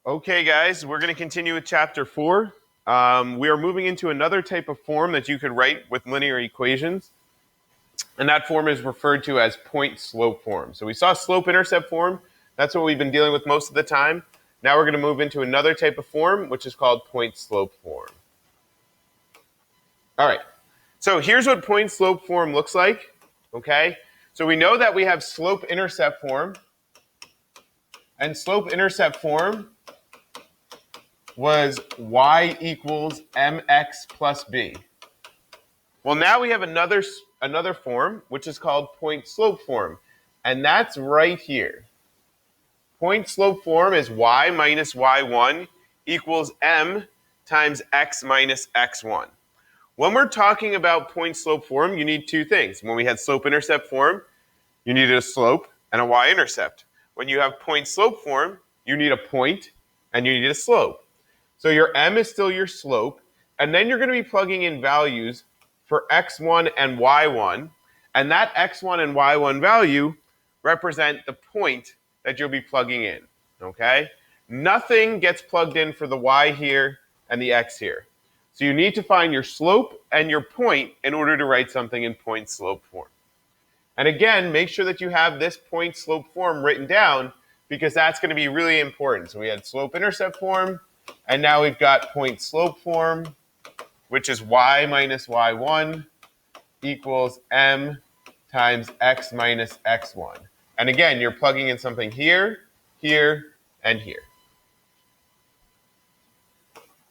Okay, guys, we're going to continue with chapter 4. We are moving into another type of form that you could write with linear equations, and that form is referred to as point-slope form. So we saw slope-intercept form. That's what we've been dealing with most of the time. Now we're going to move into another type of form, which is called point-slope form. All right, so here's what point-slope form looks like. Okay, so we know that we have slope-intercept form, and slope-intercept form was y equals mx plus b. Well, now we have another form, which is called point-slope form, and that's right here. Point-slope form is y minus y1 equals m times x minus x1. When we're talking about point-slope form, you need two things. When we had slope-intercept form, you needed a slope and a y-intercept. When you have point-slope form, you need a point and you need a slope. So your m is still your slope, and then you're going to be plugging in values for x1 and y1, and that x1 and y1 value represent the point that you'll be plugging in, okay? Nothing gets plugged in for the y here and the x here. So you need to find your slope and your point in order to write something in point-slope form. And again, make sure that you have this point-slope form written down because that's going to be really important. So we had slope-intercept form, and now we've got point-slope form, which is y minus y1 equals m times x minus x1. And again, you're plugging in something here, here, and here.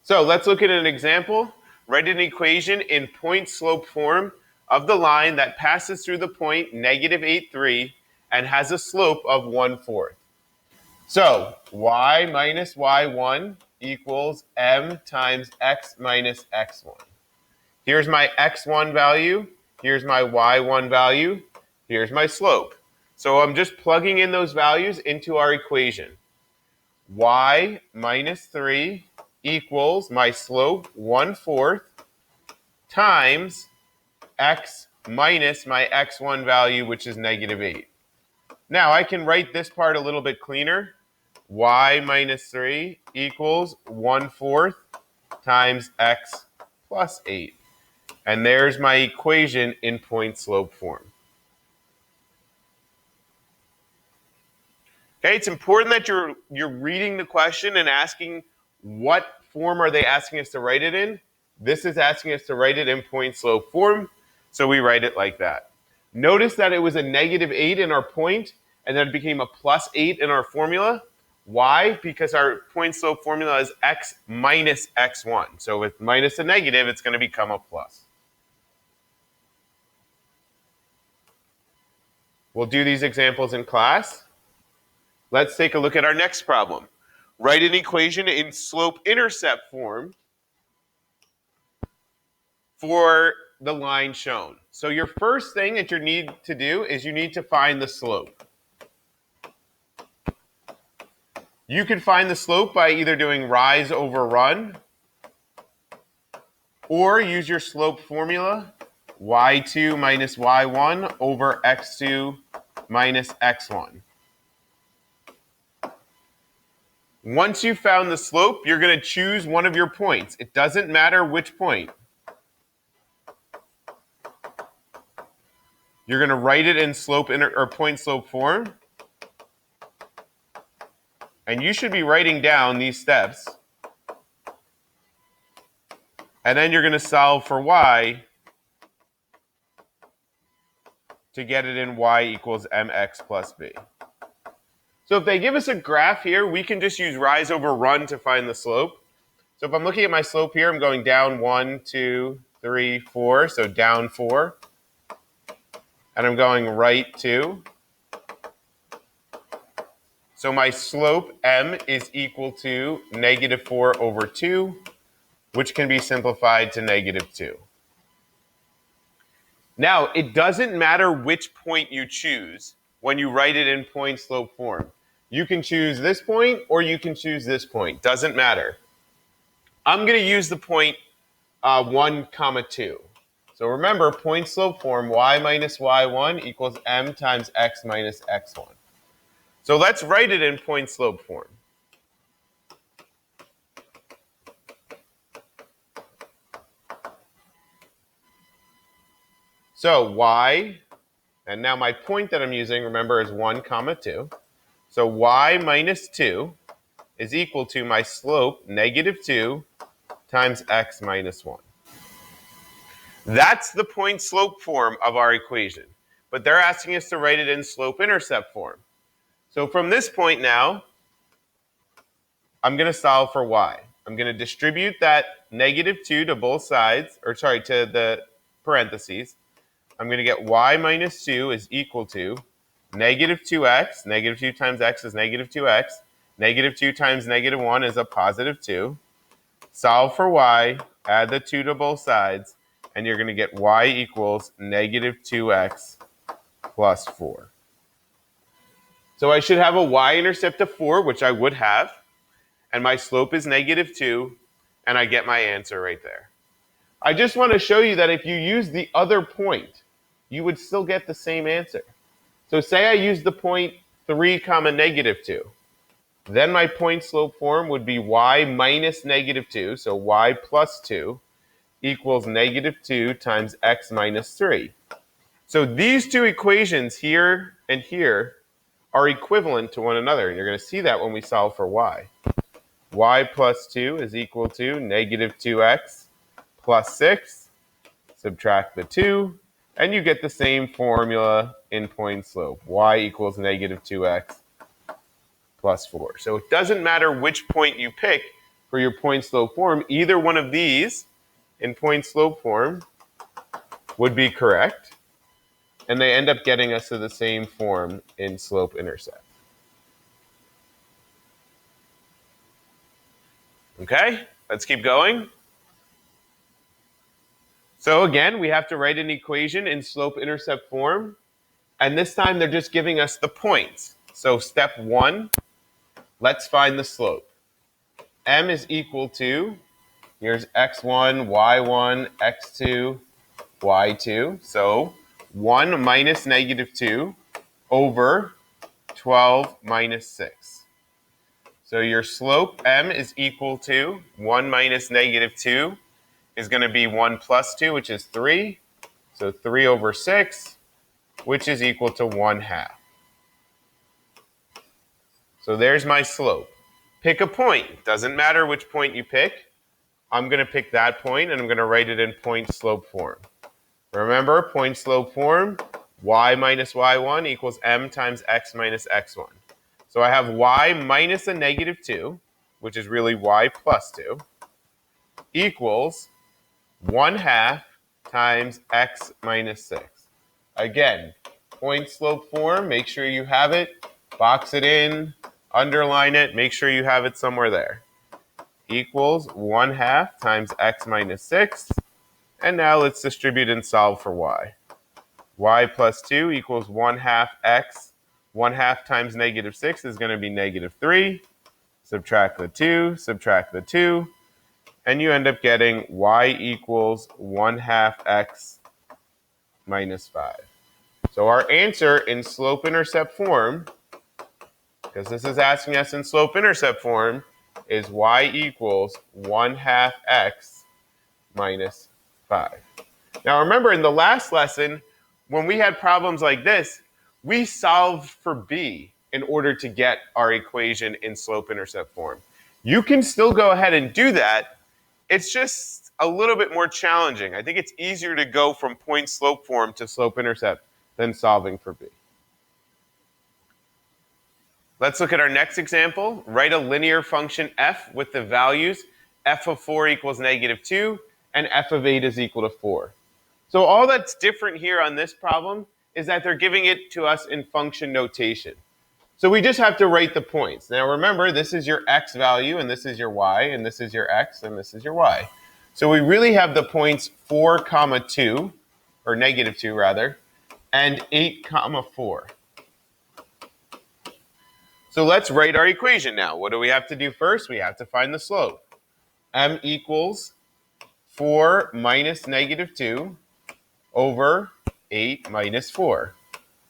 So let's look at an example. Write an equation in point-slope form of the line that passes through the point negative 8, 3 and has a slope of 1/4. So y minus y1 equals m times x minus x1. Here's my x1 value. Here's my y1 value. Here's my slope. So I'm just plugging in those values into our equation. Y minus 3 equals my slope 1/4 times x minus my x1 value, which is negative 8. Now I can write this part a little bit cleaner. Y minus 3 equals 1/4 times x plus 8. And there's my equation in point-slope form. Okay, it's important that you're reading the question and asking what form are they asking us to write it in. This is asking us to write it in point-slope form, so we write it like that. Notice that it was a negative 8 in our point, and then it became a plus 8 in our formula. Why? Because our point-slope formula is x minus x1. So with minus a negative, it's going to become a plus. We'll do these examples in class. Let's take a look at our next problem. Write an equation in slope-intercept form for the line shown. So your first thing that you need to do is you need to find the slope. You can find the slope by either doing rise over run or use your slope formula, y2 minus y1 over x2 minus x1. Once you've found the slope, you're going to choose one of your points. It doesn't matter which point. You're going to write it in point-slope form. And you should be writing down these steps. And then you're going to solve for y to get it in y equals mx plus b. So if they give us a graph here, we can just use rise over run to find the slope. So if I'm looking at my slope here, I'm going down 1, 2, 3, 4, so down 4. And I'm going right 2. So my slope m is equal to negative 4 over 2, which can be simplified to negative 2. Now, it doesn't matter which point you choose when you write it in point-slope form. You can choose this point or you can choose this point. Doesn't matter. I'm going to use the point 1, 2. So remember, point-slope form, y minus y1 equals m times x minus x1. So let's write it in point-slope form. So y, and now my point that I'm using, remember, is 1, 2. So y minus 2 is equal to my slope, negative 2, times x minus 1. That's the point-slope form of our equation. But they're asking us to write it in slope-intercept form. So from this point now, I'm going to solve for y. I'm going to distribute that negative 2 to both sides, or sorry, to the parentheses. I'm going to get y minus 2 is equal to negative 2x. Negative 2 times x is negative 2x. Negative 2 times negative 1 is a positive 2. Solve for y, add the 2 to both sides, and you're going to get y equals negative 2x plus 4. So I should have a y-intercept of 4, which I would have, and my slope is negative 2, and I get my answer right there. I just want to show you that if you use the other point, you would still get the same answer. So say I use the point 3, negative 2. Then my point-slope form would be y minus negative 2, so y plus 2, equals negative 2 times x minus 3. So these two equations here and here are equivalent to one another. You're going to see that when we solve for y. Y plus 2 is equal to negative 2x plus 6. Subtract the 2, and you get the same formula in point slope. Y equals negative 2x plus 4. So it doesn't matter which point you pick for your point slope form. Either one of these in point slope form would be correct, and they end up getting us to the same form in slope intercept. Okay, let's keep going. So again, we have to write an equation in slope intercept form, and this time they're just giving us the points. So step 1, let's find the slope. M is equal to, here's x1, y1, x2, y2. So 1 minus negative 2 over 12 minus 6. So your slope, M, is equal to 1 minus negative 2 is going to be 1 plus 2, which is 3. So 3 over 6, which is equal to 1/2. So there's my slope. Pick a point. Doesn't matter which point you pick. I'm going to pick that point, and I'm going to write it in point-slope form. Remember, point-slope form, y minus y1 equals m times x minus x1. So I have y minus a negative 2, which is really y plus 2, equals 1/2 times x minus 6. Again, point-slope form, make sure you have it, box it in, underline it, make sure you have it somewhere there. Equals 1/2 times x minus 6. And now let's distribute and solve for y. Y plus 2 equals 1/2 x. 1/2 times negative 6 is going to be negative 3. Subtract the 2, subtract the 2, and you end up getting y equals 1/2 x minus 5. So our answer in slope-intercept form, because this is asking us in slope-intercept form, is y equals 1/2 x minus 5. Now remember, in the last lesson, when we had problems like this, we solved for b in order to get our equation in slope-intercept form. You can still go ahead and do that. It's just a little bit more challenging. I think it's easier to go from point-slope form to slope-intercept than solving for b. Let's look at our next example. Write a linear function f with the values f of 4 equals negative 2 and f of 8 is equal to 4. So all that's different here on this problem is that they're giving it to us in function notation. So we just have to write the points. Now remember, this is your x value, and this is your y, and this is your x, and this is your y. So we really have the points 4, 2, or negative 2 rather, and 8, 4. So let's write our equation now. What do we have to do first? We have to find the slope. M equals 4 minus negative 2 over 8 minus 4.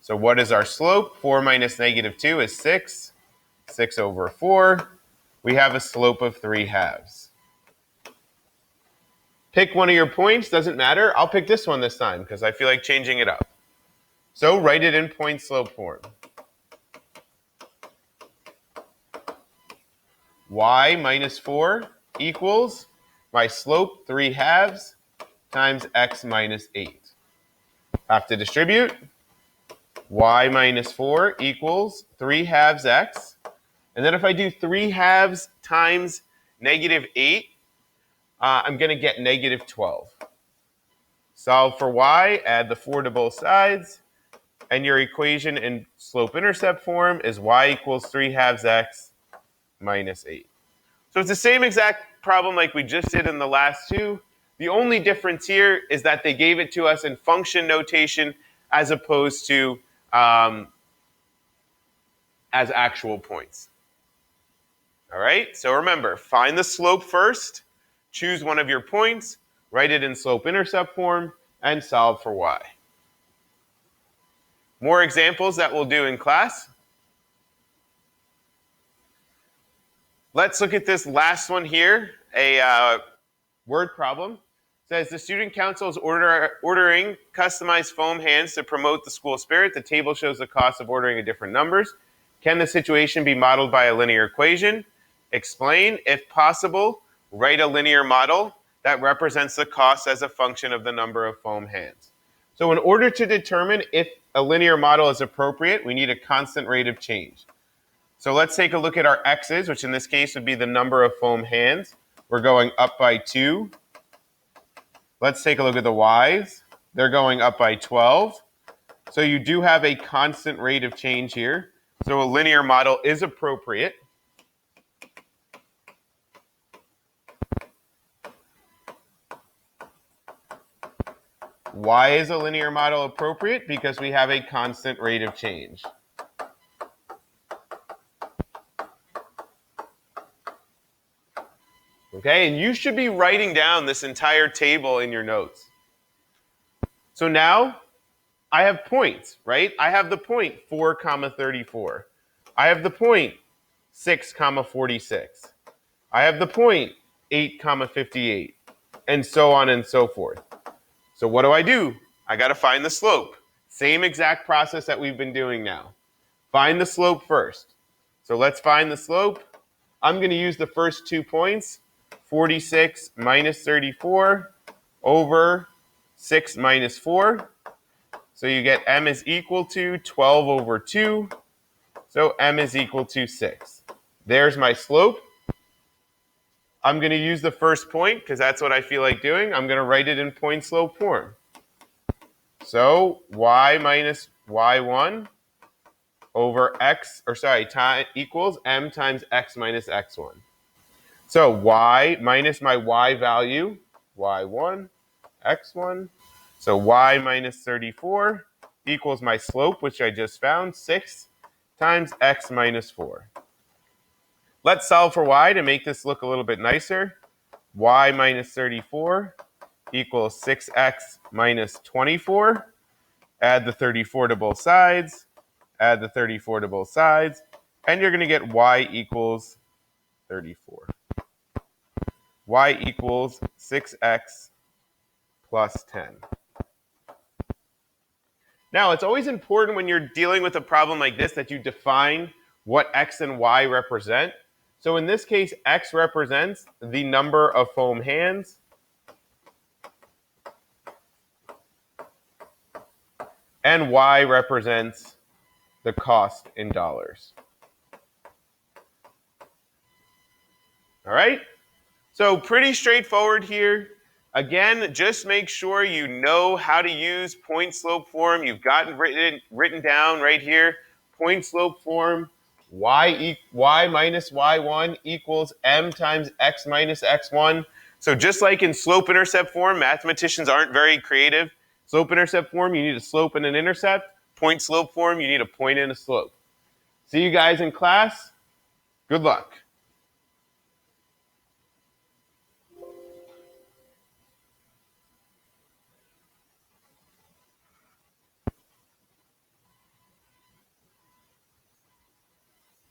So what is our slope? 4 minus negative 2 is 6. 6 over 4. We have a slope of 3/2. Pick one of your points, doesn't matter. I'll pick this one this time because I feel like changing it up. So write it in point slope form. Y minus 4 equals my slope 3/2 times x minus 8. Have to distribute. Y minus 4 equals 3/2 x. And then if I do 3/2 times negative 8, I'm going to get negative 12. Solve for y, add the 4 to both sides, and your equation in slope-intercept form is y equals 3/2 x minus 8. So it's the same exact problem like we just did in the last two. The only difference here is that they gave it to us in function notation as opposed to as actual points. All right, so remember, find the slope first, choose one of your points, write it in slope-intercept form, and solve for y. More examples that we'll do in class. Let's look at this last one here, a word problem. It says the student council is ordering customized foam hands to promote the school spirit. The table shows the cost of ordering in different numbers. Can the situation be modeled by a linear equation? Explain. If possible, write a linear model that represents the cost as a function of the number of foam hands. So in order to determine if a linear model is appropriate, we need a constant rate of change. So let's take a look at our x's, which in this case would be the number of foam hands. We're going up by 2. Let's take a look at the y's. They're going up by 12. So you do have a constant rate of change here. So a linear model is appropriate. Why is a linear model appropriate? Because we have a constant rate of change. Okay, and you should be writing down this entire table in your notes. So now I have points, right? I have the point 4, 34. I have the point 6, 46. I have the point 8, 58, and so on and so forth. So what do? I got to find the slope. Same exact process that we've been doing now. Find the slope first. So let's find the slope. I'm going to use the first 2 points, 46 minus 34 over 6 minus 4. So you get m is equal to 12 over 2. So m is equal to 6. There's my slope. I'm going to use the first point because that's what I feel like doing. I'm going to write it in point slope form. So y minus y1 over equals m times x minus x1. So y minus my y value, y1, x1. So y minus 34 equals my slope, which I just found, 6 times x minus 4. Let's solve for y to make this look a little bit nicer. Y minus 34 equals 6x minus 24. Add the 34 to both sides. Add the 34 to both sides. And you're going to get y equals 34. Y equals 6x plus 10. Now, it's always important when you're dealing with a problem like this that you define what x and y represent. So in this case, x represents the number of foam hands. And y represents the cost in dollars. All right? So pretty straightforward here. Again, just make sure you know how to use point slope form. You've got it written down right here. Point slope form. Y minus y1 equals m times x minus x1. So just like in slope-intercept form, mathematicians aren't very creative. Slope-intercept form, you need a slope and an intercept. Point slope form, you need a point and a slope. See you guys in class. Good luck.